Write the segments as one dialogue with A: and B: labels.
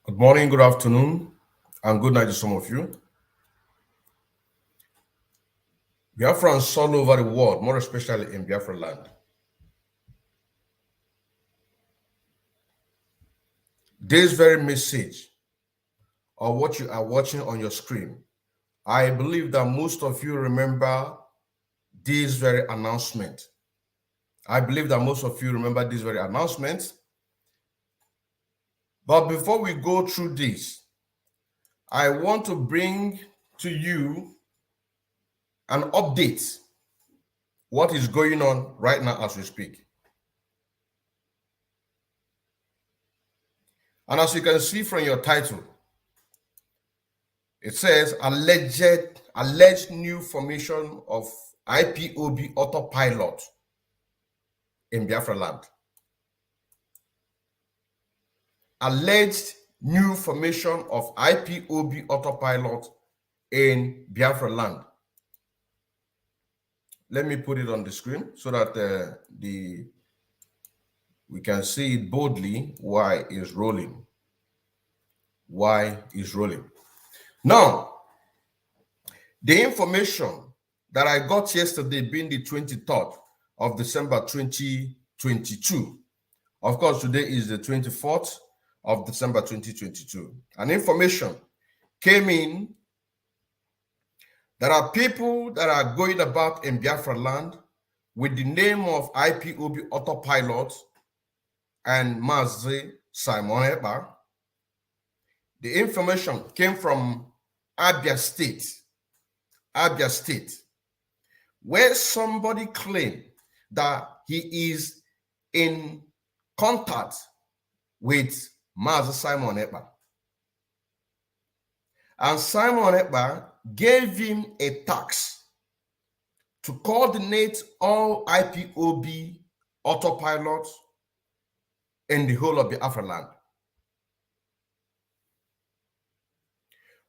A: Good morning, good afternoon, and good night to some of you. Biafrans all over the world, more especially in Biafra land. This very message, or what you are watching on your screen, I believe that most of you remember this very announcement. But before we go through this, I want to bring to you an update what is going on right now as we speak. And as you can see from your title, it says alleged new formation of Ipob Autopilot in Biafra land. Alleged new formation of Ipob Autopilot in Biafra land. Let me put it on the screen so that we can see it boldly. Why is rolling? Now, the information that I got yesterday, being the 23rd of December 2022. Of course, today is the 24th of December 2022. An information came in. There are people that are going about in Biafra land with the name of Ipob Autopilot and Mazi Simon Ekpa. The information came from Abia State, where somebody claimed that he is in contact with Mazi Simon Ekpa. And Simon Ekpa gave him a task to coordinate all Ipob autopilots in the whole of the Biafra land.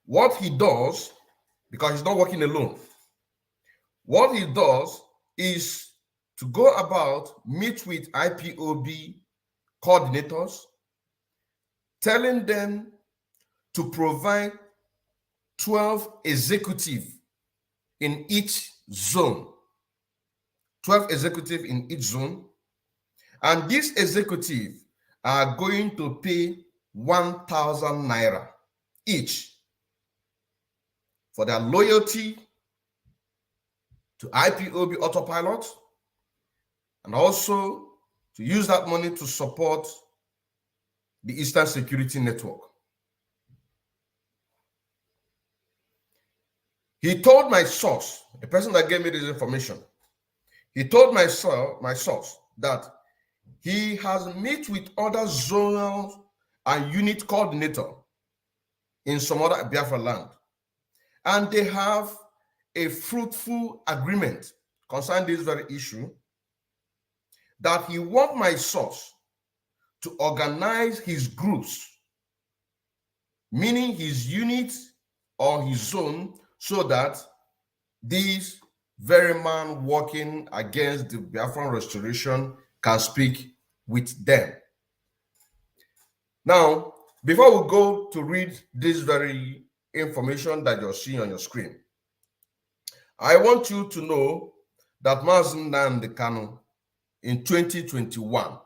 A: What he does, because he's not working alone, what he does is to go about, meet with Ipob coordinators, telling them to provide 12 executives in each zone. 12 executives in each zone. And these executives are going to pay 1,000 naira each for their loyalty to Ipob Autopilot, and also to use that money to support the Eastern Security Network. He told my source, the person that gave me this information, he told my source that he has met with other zonal and unit coordinator in some other Biafra land, and they have a fruitful agreement concerning this very issue, that he wants my source to organize his groups, meaning his unit or his zone, so that this very man working against the Biafran restoration can speak with them. Now, before we go to read this very information that you're seeing on your screen, I want you to know that Mazi Nnamdi Kanu in 2021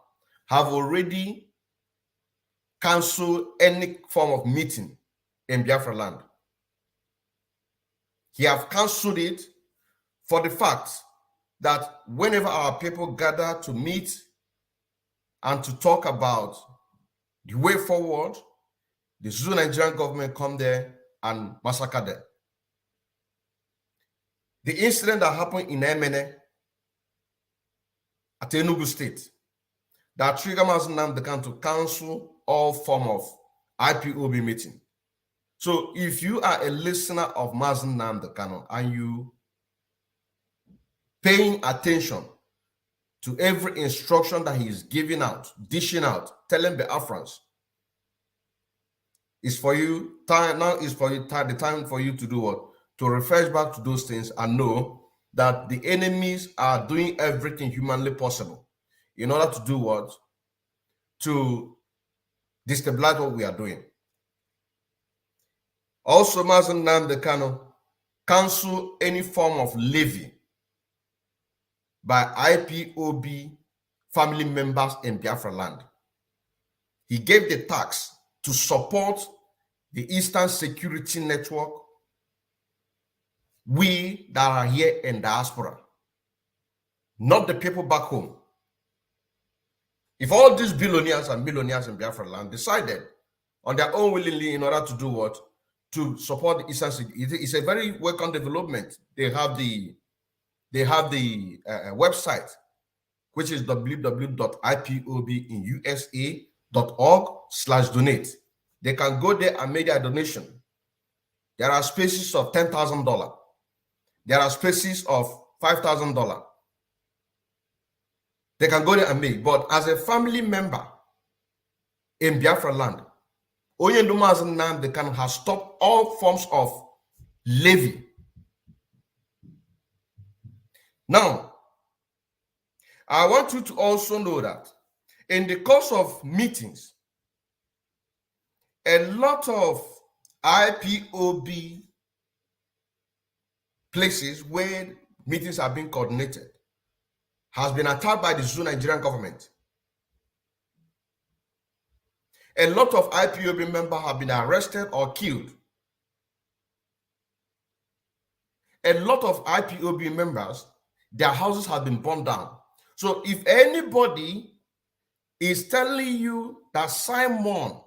A: have already canceled any form of meeting in Biafra land. He have canceled it for the fact that whenever our people gather to meet and to talk about the way forward, the Zulu Nigerian government come there and massacre them. The incident that happened in Emene at Enugu State that triggered Mazi Nnamdi Kanu to cancel all form of Ipob meeting. So if you are a listener of Mazi Nnamdi Kanu and you paying attention to every instruction that he is giving out, dishing out, telling the Biafrans, it's for you time now. Is for you the time for you to do what? To refresh back to those things and know that the enemies are doing everything humanly possible in order to do what? To destabilize what we are doing. Also, Mazen Nnamdi cancel any form of levy by IPOB family members in Biafra land. He gave the tax to support the Eastern Security Network, we that are here in diaspora, not the people back home. If all these billionaires and millionaires in Biafra land decided on their own willingly in order to do what? To support the Eastern Security, it's a very welcome development. They have the website, which is www.ipobinUSA.org/donate. They can go there and make their donation. There are spaces of $10,000. There are spaces of $5,000. They can go there and make. But as a family member in Biafra land, Oyenduma Nnamdi Kanu has stopped all forms of levy. Now, I want you to also know that in the course of meetings, a lot of IPOB places where meetings are being coordinated has been attacked by the Zoo Nigerian government. A lot of IPOB members have been arrested or killed. A lot of IPOB members, their houses have been burned down. So if anybody is telling you that Simon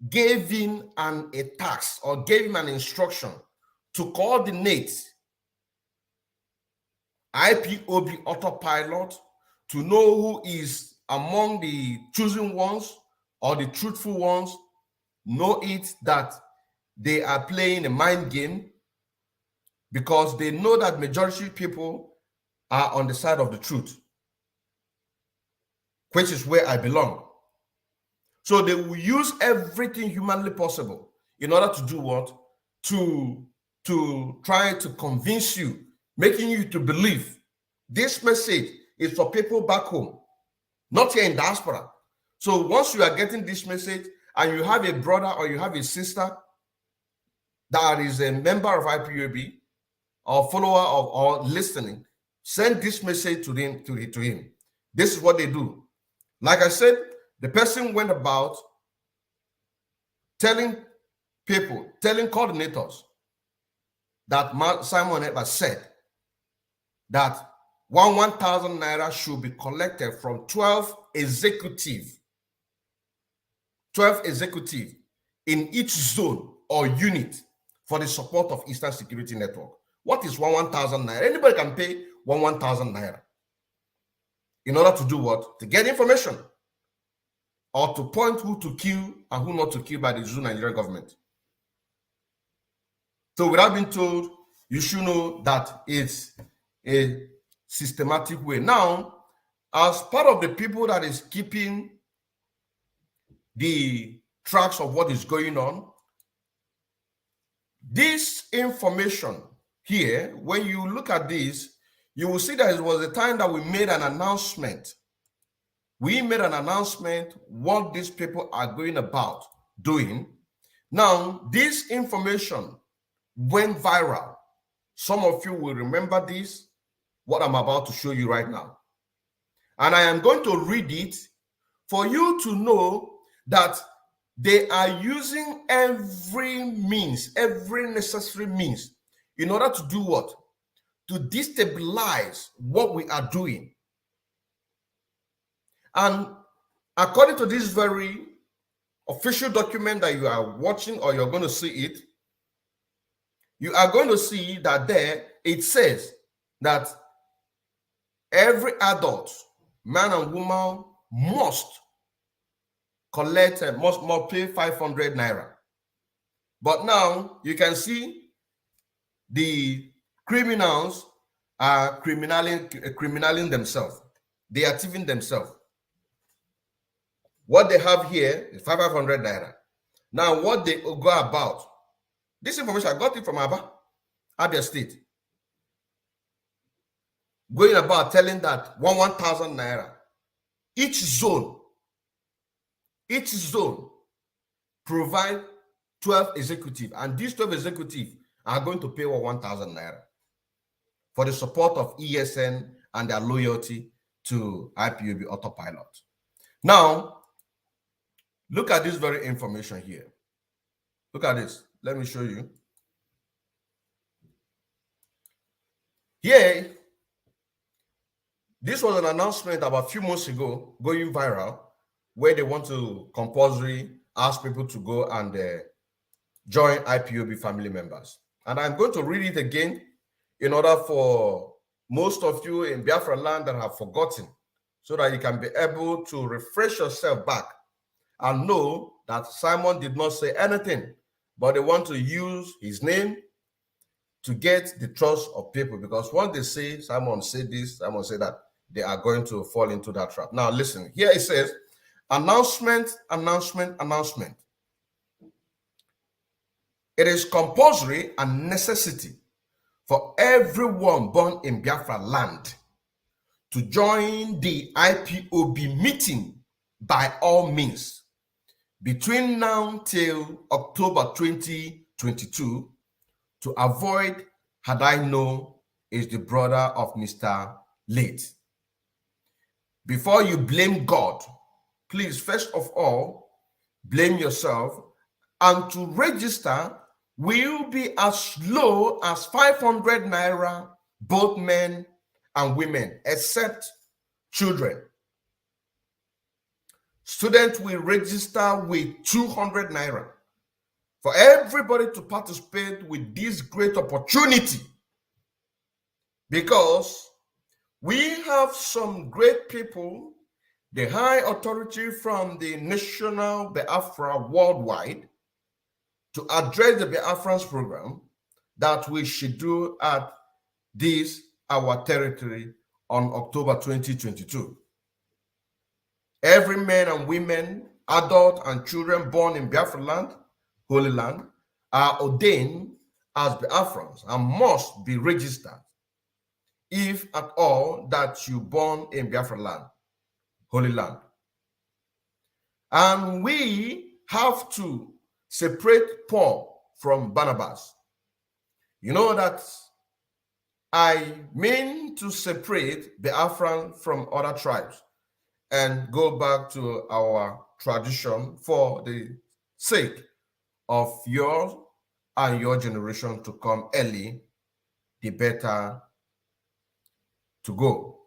A: gave him a task or gave him an instruction to coordinate Ipob Autopilot to know who is among the chosen ones or the truthful ones, know it that they are playing a mind game, because they know that majority people are on the side of the truth, which is where I belong. So they will use everything humanly possible in order to do what? To try to convince you, making you to believe this message is for people back home, not here in diaspora. So once you are getting this message and you have a brother or you have a sister that is a member of IPOB or follower or listening, send this message to him. This is what they do. Like I said, the person went about telling people, telling coordinators that Simon ever said that 1,000 naira should be collected from 12 executives in each zone or unit for the support of Eastern Security Network. What is 1,000 naira? Anybody can pay 1,000 naira in order to do what? To get information or to point who to kill and who not to kill by the Zoo Nigerian government. So without being told, you should know that it's a systematic way. Now, as part of the people that is keeping the tracks of what is going on, this information here, when you look at this, you will see that it was a time that we made an announcement. We made an announcement what these people are going about doing. Now, this information went viral. Some of you will remember this, what I'm about to show you right now. And I am going to read it for you to know that they are using every means, every necessary means in order to do what? To destabilize what we are doing. And according to this very official document that you are watching, or you're going to see it, you are going to see that there it says that every adult, man and woman, must collect and must pay 500 naira. But now you can see the criminals are criminaling themselves. They are thieving themselves. What they have here is 500 naira. Now, what they go about, this information, I got it from Abia State. Going about telling that 1,000 naira, each zone provide 12 executives, and these 12 executives are going to pay 1,000 naira for the support of ESN and their loyalty to Ipob Autopilot. Now, look at this very information here. Look at this. Let me show you. Here, this was an announcement about a few months ago going viral, where they want to compulsory ask people to go and join Ipob family members. And I'm going to read it again in order for most of you in Biafra land that have forgotten, so that you can be able to refresh yourself back and know that Simon did not say anything, but they want to use his name to get the trust of people, because once they say Simon said this, Simon said that, they are going to fall into that trap. Now listen, here it says, announcement. It is compulsory and necessity for everyone born in Biafra land to join the IPOB meeting by all means between now till October 2022 to avoid had I know is the brother of Mr. Late. Before you blame God, please, first of all, blame yourself, and to register will be as low as 500 naira, both men and women, except children. Students will register with 200 naira. For everybody to participate with this great opportunity, because we have some great people, the high authority from the national Biafra worldwide, to address the Biafrans program that we should do at this, our territory, on October 2022. Every man and women, adult and children born in Biafra land, Holy Land, are ordained as Biafrans and must be registered, if at all that you born in Biafra land, Holy Land. And we have to separate Paul from Barnabas. You know that I mean to separate Biafran from other tribes and go back to our tradition for the sake of yours and your generation to come early, the better to go.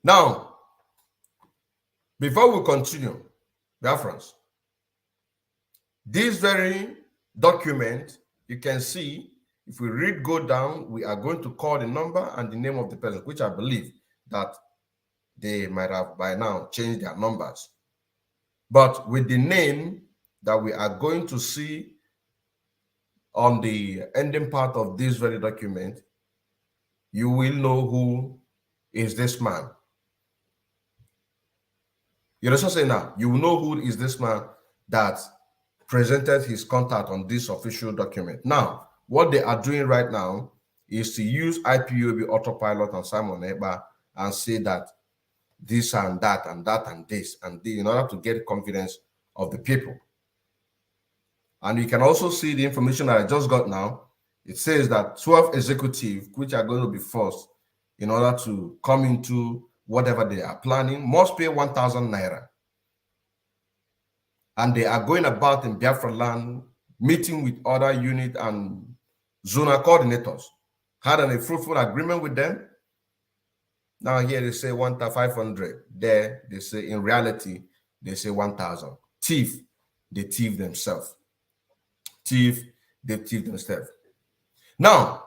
A: Now, before we continue, Biafrans, this very document, you can see, if we read, go down, we are going to call the number and the name of the person, which I believe that they might have by now changed their numbers. But with the name that we are going to see on the ending part of this very document, you will know who is this man. You understand saying now? You will know who is this man that presented his contact on this official document. Now, what they are doing right now is to use Ipob Autopilot and Simon Eba and say that this and that and that and this and this, in order to get confidence of the people. And you can also see the information that I just got now. It says that 12 executives, which are going to be forced in order to come into whatever they are planning, must pay 1,000 naira. And they are going about in Biafra land, meeting with other unit and zonal coordinators, had a fruitful agreement with them. Now here they say 1,500. There they say in reality, they say 1,000. Thief, they thief themselves. Thief, they thief themselves. Now,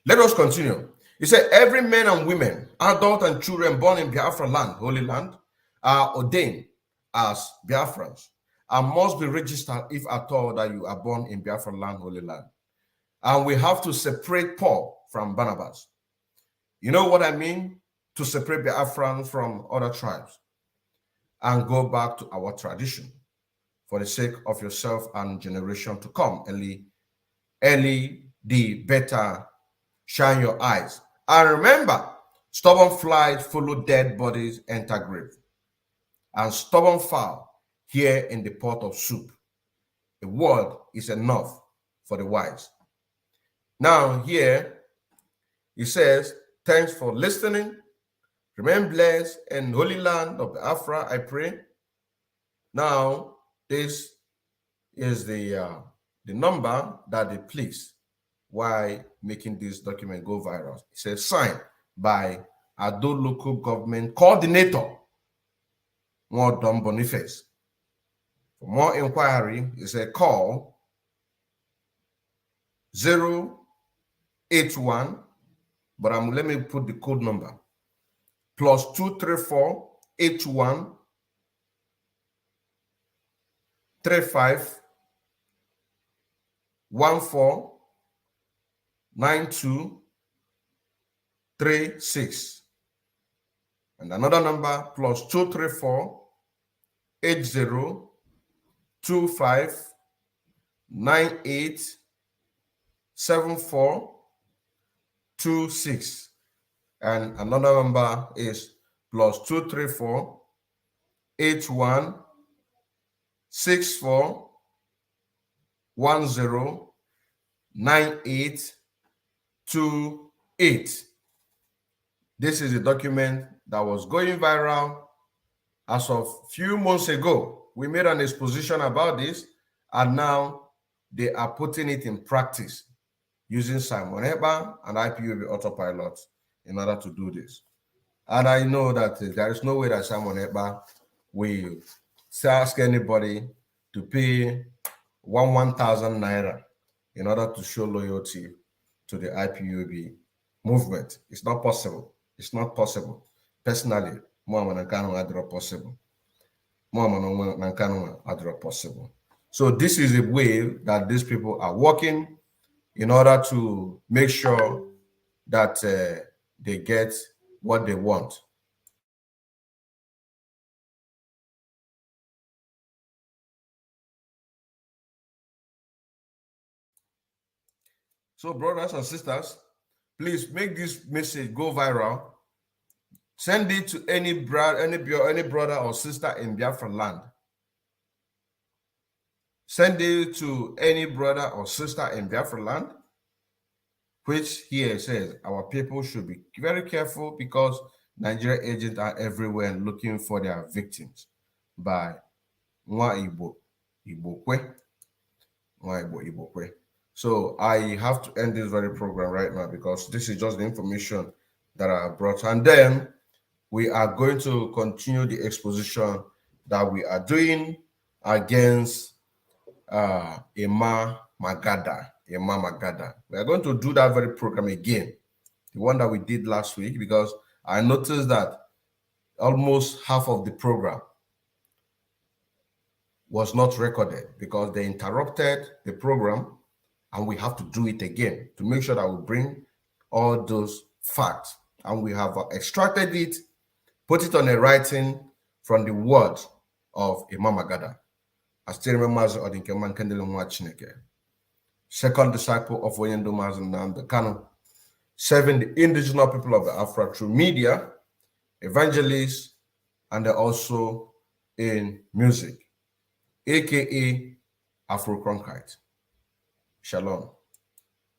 A: let us continue. He said, every man and women, adult and children born in Biafra land, Holy Land, are ordained as Biafrans and must be registered if at all that you are born in Biafra land, Holy Land. And we have to separate Paul from Barnabas. You know what I mean? To separate Biafrans from other tribes and go back to our tradition for the sake of yourself and generation to come. Early, the better. Shine your eyes. And remember, stubborn flies follow dead bodies enter grave. and stubborn fowl here in the pot of soup. A word is enough for the wise. Now here, he says, thanks for listening. Remain blessed and holy land of Biafra, I pray. Now, this is the number that they placed while making this document go viral. It says, signed by Ado Local Government Coordinator, Modon Boniface. For more inquiry, it's a call 081, but let me put the code number, +234 81 35 14 92 36. And another number, +234 80 25 98 74 26. And another number is +234 81 64 10 98 28. This is a document that was going viral as of few months ago. We made an exposition about this, and now they are putting it in practice using Simon Ekpa and Ipob Autopilot in order to do this. And I know that there is no way that Simon Ekpa will ask anybody to pay 1,000 naira in order to show loyalty to the Ipob movement. It's not possible. It's not possible. Personally, Muhammad Nankano are possible. Muhammad Nankano are possible. So this is a way that these people are working in order to make sure that they get what they want. So brothers and sisters, please make this message go viral. Send it to any brother or sister in Biafra land. Send it to any brother or sister in Biafra land, which here says our people should be very careful because Nigerian agents are everywhere and looking for their victims by Nwa Igbo Kwe. So I have to end this very program right now because this is just the information that I brought. And then we are going to continue the exposition that we are doing against Emma Magada. We are going to do that very program again, the one that we did last week, because I noticed that almost half of the program was not recorded because they interrupted the program, and we have to do it again to make sure that we bring all those facts, and we have extracted it, put it on a writing from the words of Imam Magada. I still remember second disciple of Oyendo Mazen Nnamdi Kanu, serving the indigenous people of Biafra through media, evangelists, and also in music, aka Afro-Cronkite. Shalom.